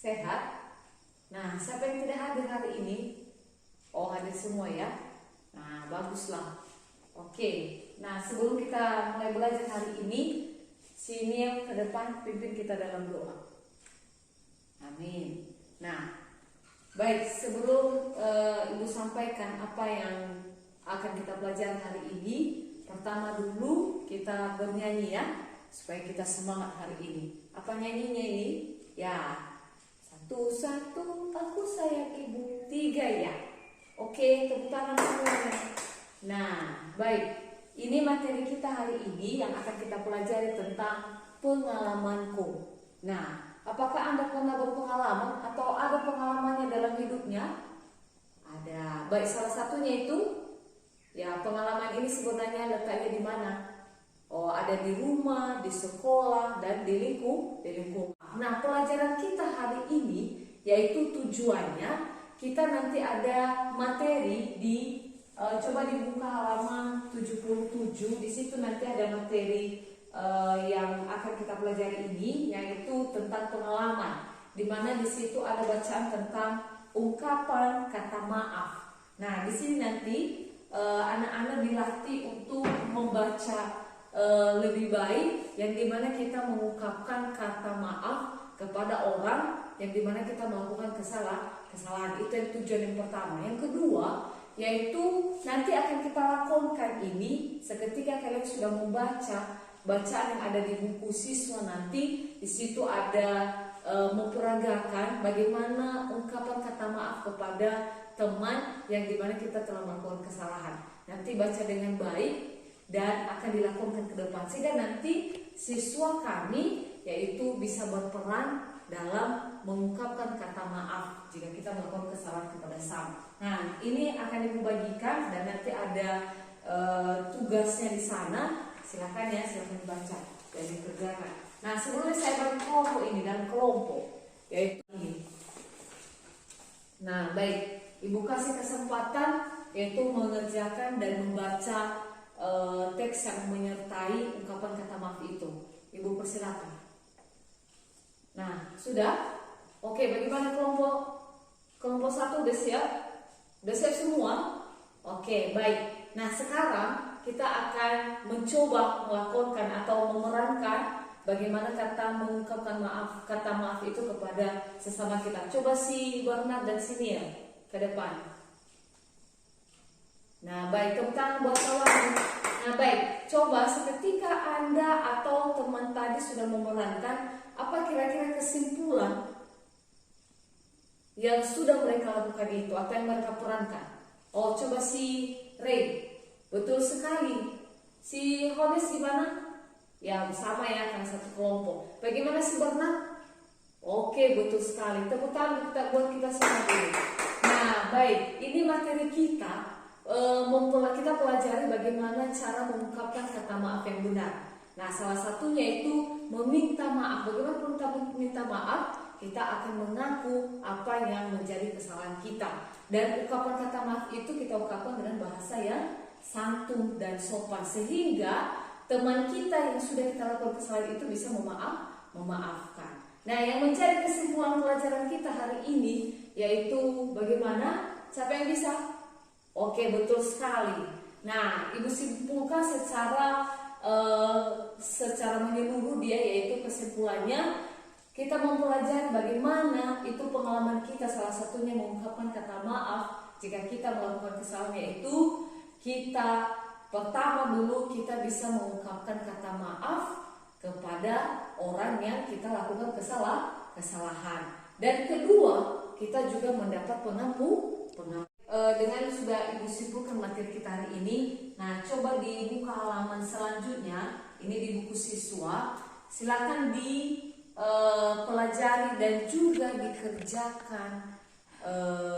Sehat? Nah, siapa yang tidak hadir hari ini? Oh, hadir semua ya. Nah, baguslah. Oke. Nah, sebelum kita mulai belajar hari ini, sini yang ke depan pimpin kita dalam doa. Amin. Nah, baik, sebelum Ibu sampaikan apa yang akan kita pelajari hari ini, pertama dulu kita bernyanyi ya, supaya kita semangat hari ini. Apa nyanyinya ini? Ya, satu-satu aku sayang ibu, tiga ya. Oke, tepuk tangan semuanya. Nah, baik, ini materi kita hari ini yang akan kita pelajari tentang pengalamanku. Nah, apakah Anda pernah berpengalaman atau ada pengalamannya dalam hidupnya? Ada. Baik, salah satunya itu, ya pengalaman ini sebenarnya letaknya di mana? Oh, ada di rumah, di sekolah, dan di lingkungan. Nah, pelajaran kita hari ini yaitu tujuannya kita nanti ada materi di coba dibuka halaman 77. Di situ nanti ada materi yang akan kita pelajari ini yaitu tentang pengalaman. Di mana di situ ada bacaan tentang ungkapan kata maaf. Nah, di sini nanti anak-anak dilatih untuk membaca lebih baik, yang dimana kita mengungkapkan kata maaf kepada orang yang dimana kita melakukan kesalahan. Itu yang tujuan yang pertama. Yang kedua yaitu nanti akan kita lakukan ini seketika kalian sudah membaca bacaan yang ada di buku siswa. Nanti di situ ada memperagakan bagaimana ungkapan kata maaf kepada teman yang dimana kita telah melakukan kesalahan. Nanti baca dengan baik dan akan dilakukan ke depan sehingga nanti siswa kami yaitu bisa berperan dalam mengungkapkan kata maaf jika kita melakukan kesalahan kepada sama. Nah, ini akan dibagikan dan nanti ada tugasnya di sana. Silakan ya, silakan dibaca dan dikerjakan. Nah, sebelumnya saya bagi kelompok ini dan kelompok yaitu ini. Nah, baik, Ibu kasih kesempatan yaitu mengerjakan dan membaca teks yang menyertai ungkapan kata maaf itu. Ibu persilakan. Nah, sudah? Oke, bagaimana kelompok 1 udah siap? Udah siap semua? Oke, baik. Nah, sekarang kita akan mencoba melakukan atau memerankan bagaimana mengungkapkan kata maaf itu kepada sesama kita. Coba si Bernard dan si Nia ke depan. Nah, baik, tepuk tangan buat kawan. Nah, baik, coba seketika Anda atau teman tadi sudah memerankan, apa kira-kira kesimpulan yang sudah mereka lakukan itu, apa yang mereka perankan? Oh, coba si Ray, betul sekali. Si Hones gimana? Ya, sama ya, kan satu kelompok. Bagaimana si Bernard? Oke, betul sekali. Tepuk tangan buat kita semua ini. Nah, baik, ini materi kita. Kita pelajari bagaimana cara mengungkapkan kata maaf yang benar. Nah, salah satunya itu meminta maaf. Bagaimana meminta maaf? Kita akan mengaku apa yang menjadi kesalahan kita. Dan ungkapan kata maaf itu kita ungkapkan dengan bahasa yang santun dan sopan sehingga teman kita yang sudah kita lakukan kesalahan itu bisa memaafkan. Nah, yang menjadi kesimpulan pelajaran kita hari ini yaitu bagaimana? Siapa yang bisa? Oke, betul sekali. Nah, Ibu simpulkan secara menyeluruh dia, yaitu kesimpulannya kita mempelajari bagaimana itu pengalaman kita, salah satunya mengungkapkan kata maaf jika kita melakukan kesalahan, yaitu kita pertama dulu kita bisa mengungkapkan kata maaf kepada orang yang kita lakukan kesalahan. Dan kedua, kita juga mendapat pengampunan. Dengan sudah Ibu simpulkan materi kita hari ini, nah coba dibuka halaman selanjutnya, ini di buku siswa, silakan dipelajari dan juga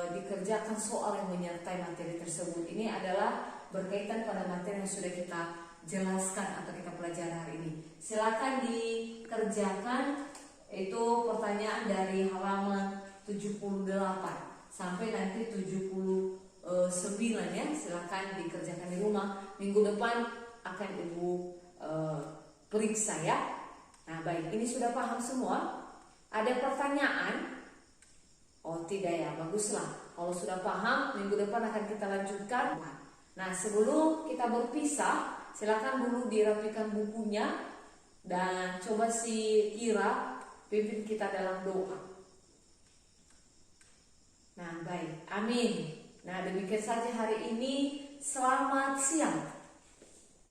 dikerjakan soal yang menyertai materi tersebut. Ini adalah berkaitan pada materi yang sudah kita jelaskan atau kita pelajari hari ini. Silakan dikerjakan, itu pertanyaan dari halaman 78 sampai nanti 79 ya. Silakan dikerjakan di rumah. Minggu depan akan Ibu periksa ya. Nah, baik, ini sudah paham semua? Ada pertanyaan? Oh tidak ya, baguslah. Kalau sudah paham, minggu depan akan kita lanjutkan. Nah, sebelum kita berpisah, silakan dulu dirapikan bukunya dan coba si Ira pimpin kita dalam doa. Nah, baik. Amin. Nah, demikian saja hari ini. Selamat siang.